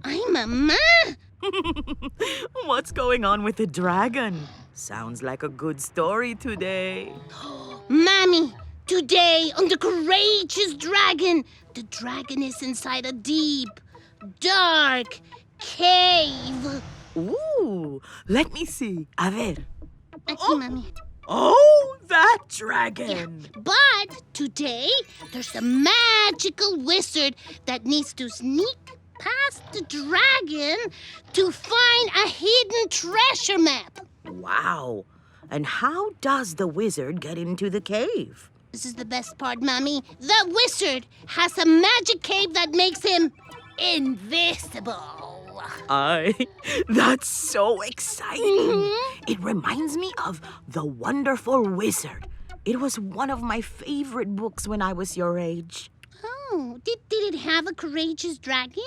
I'm a ma. What's going on with the dragon? Sounds like a good story today. Mommy, today on the Courageous Dragon, the dragon is inside a deep, dark cave. Ooh, let me see. A ver. Aquí, Mommy. Oh, that dragon! But today, there's a magical wizard that needs to sneak past the dragon to find a hidden treasure map. Wow. And how does the wizard get into the cave? This is the best part, Mommy. The wizard has a magic cape that makes him invisible. That's so exciting. It reminds me of The Wonderful Wizard. It was one of my favorite books when I was your age. Oh, did it have a courageous dragon?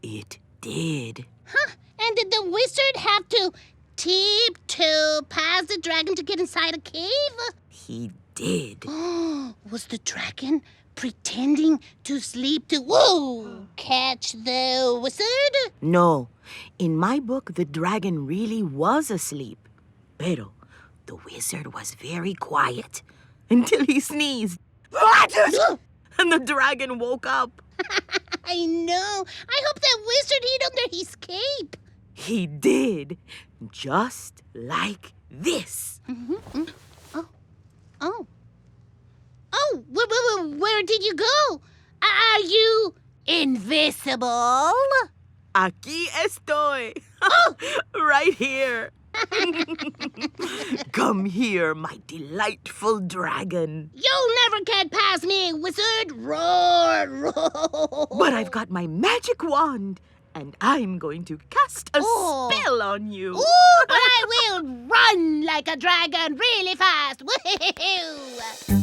It did. Huh? And did the wizard have to tiptoe past the dragon to get inside a cave? He did. Was the dragon pretending to sleep to catch the wizard? No. In my book, the dragon really was asleep. Pero the wizard was very quiet until he sneezed. And the dragon woke up. I know. I hope that wizard hid under his cape. He did. Just like this. Oh, where did you go? Are you invisible? Aquí estoy. Right here. Come here, my delightful dragon. You'll never get past me, wizard. Roar, roar. But I've got my magic wand, and I'm going to cast a spell on you. Ooh, but I will run like a dragon really fast. Woohoo!